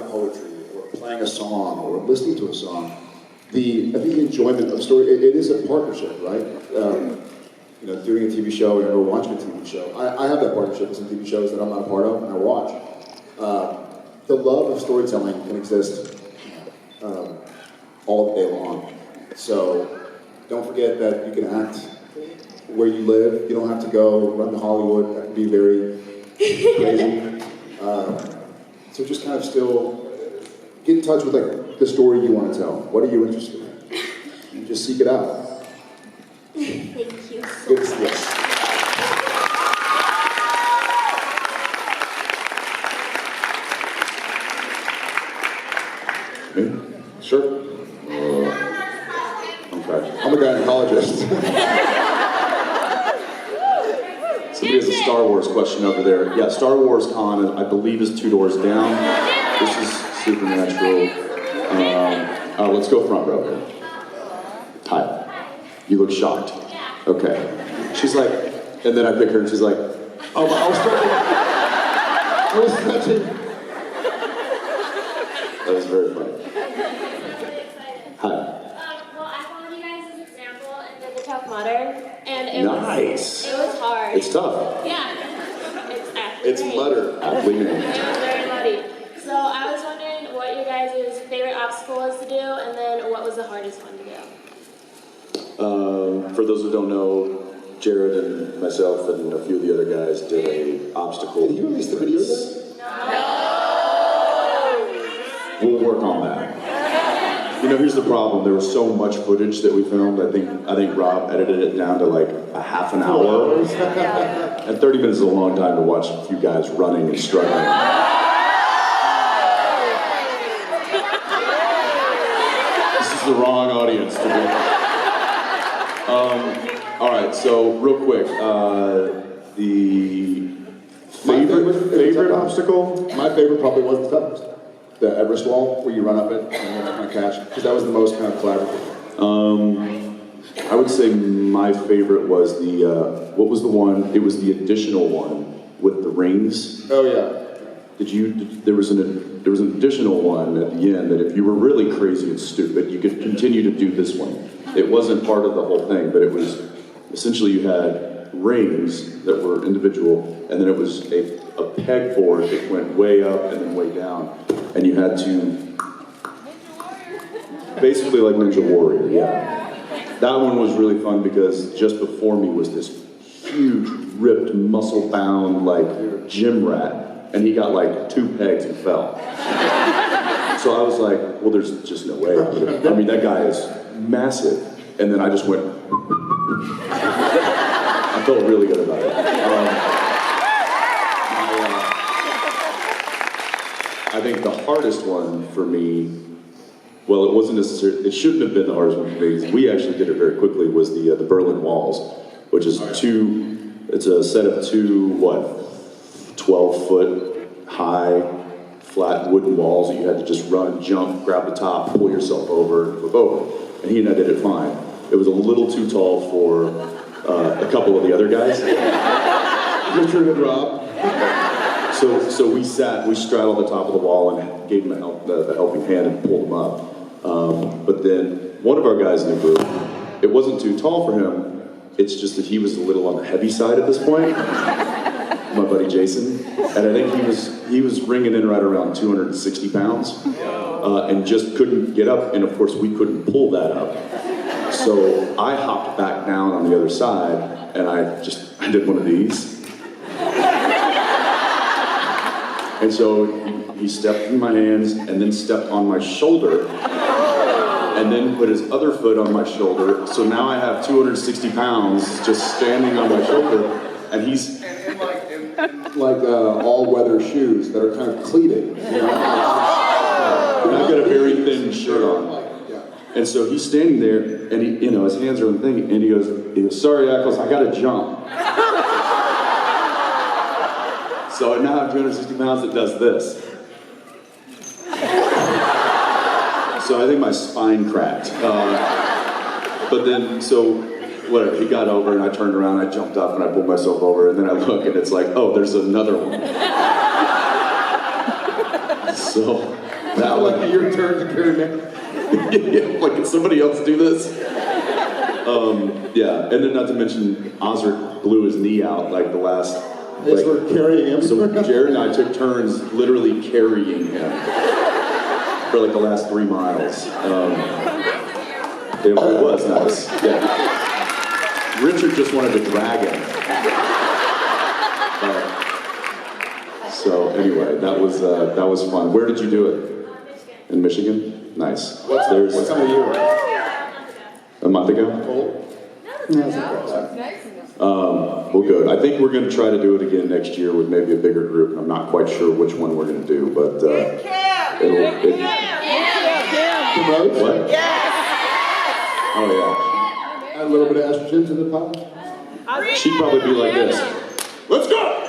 poetry or playing a song or listening to a song, I think the enjoyment of story, it is a partnership, right? Doing a TV show and or watching a TV show. I have that partnership with some TV shows that I'm not a part of and I watch. The love of storytelling can exist all day long. So don't forget that you can act where you live. You don't have to go run to Hollywood. That can be very crazy. So just kind of still get in touch with like the story you want to tell. What are you interested in? And just seek it out. Thank you. Yes. Me? Sure. Okay. I'm a gynecologist. Somebody has a Star Wars question over there. Yeah, Star Wars Con, I believe, is 2 doors down. This is Supernatural. Let's go front row. Hi. You look shocked. Okay. She's like, and then I pick her and she's like, oh, I was stretching. That was very funny. Hi. Well, I followed you guys' example and did the Tough Mudder, and it was hard. It's tough. Yeah. It's mutter. Aptly named. It was very muddy. So I was wondering what your guys' favorite obstacle was to do, and then what was the hardest one to do? For those who don't know, Jared and myself and a few of the other guys did a obstacle. Did you release the video yet? We'll work on that. Here's the problem. There was so much footage that we filmed. I think Rob edited it down to like a half an hour. And 30 minutes is a long time to watch a few guys running and struggling. This is the wrong audience to be. All right, so real quick, the favorite obstacle? My favorite probably was the toughest. The Everest wall, where you run up it and then kind of catch, because that was the most kind of collaborative. I would say my favorite was the, what was the one? It was the additional one with the rings. Oh yeah. There was an additional one at the end that if you were really crazy and stupid, you could continue to do this one. It wasn't part of the whole thing, but it was, essentially you had rings that were individual, and then it was a pegboard that went way up and then way down. And you had to, basically like Ninja Warrior, yeah. That one was really fun because just before me was this huge, ripped, muscle-bound, like, gym rat, and he got like 2 pegs and fell. So I was like, well, there's just no way. I mean, that guy is massive. And then I just went, I felt really good about it. I think the hardest one for me, well, it wasn't necessarily, it shouldn't have been the hardest one for me. We actually did it very quickly, was the Berlin Walls, which is it's a set of 2, 12-foot high, flat wooden walls that you had to just run, jump, grab the top, pull yourself over, and flip over. And he and I did it fine. It was a little too tall for a couple of the other guys. Richard and Rob. So we straddled the top of the wall and gave him the helping hand and pulled him up. But then one of our guys in the group, it wasn't too tall for him, it's just that he was a little on the heavy side at this point, my buddy Jason. And I think he was ringing in right around 260 pounds and just couldn't get up, and of course we couldn't pull that up. So I hopped back down on the other side and I did one of these. And so he stepped in my hands and then stepped on my shoulder and then put his other foot on my shoulder. So now I have 260 pounds just standing on my shoulder, and he's in all-weather shoes that are kind of cleated. And I've got a very thin shirt on. And so he's standing there, and he, his hands are on the thing, and he goes, sorry, Eccles, I gotta jump. So I now have 260 pounds that does this. So I think my spine cracked. But then, so whatever, he got over and I turned around, I jumped up and I pulled myself over, and then I look and it's like, oh, there's another one. So Now, like, your turn to carry me. Yeah, like, can somebody else do this? Yeah, and then not to mention, Osric blew his knee out like the last. As we're carrying him. So Jared and I took turns literally carrying him for like the last 3 miles. It was nice. Yeah. Richard just wanted to drag him. So anyway, that was fun. Where did you do it? In Michigan? Nice. What time of year? A month ago? Well, good. I think we're going to try to do it again next year with maybe a bigger group. I'm not quite sure which one we're going to do, but What? Oh yeah. Add a little bit of estrogen to the pot. She'd probably be like this. Let's go!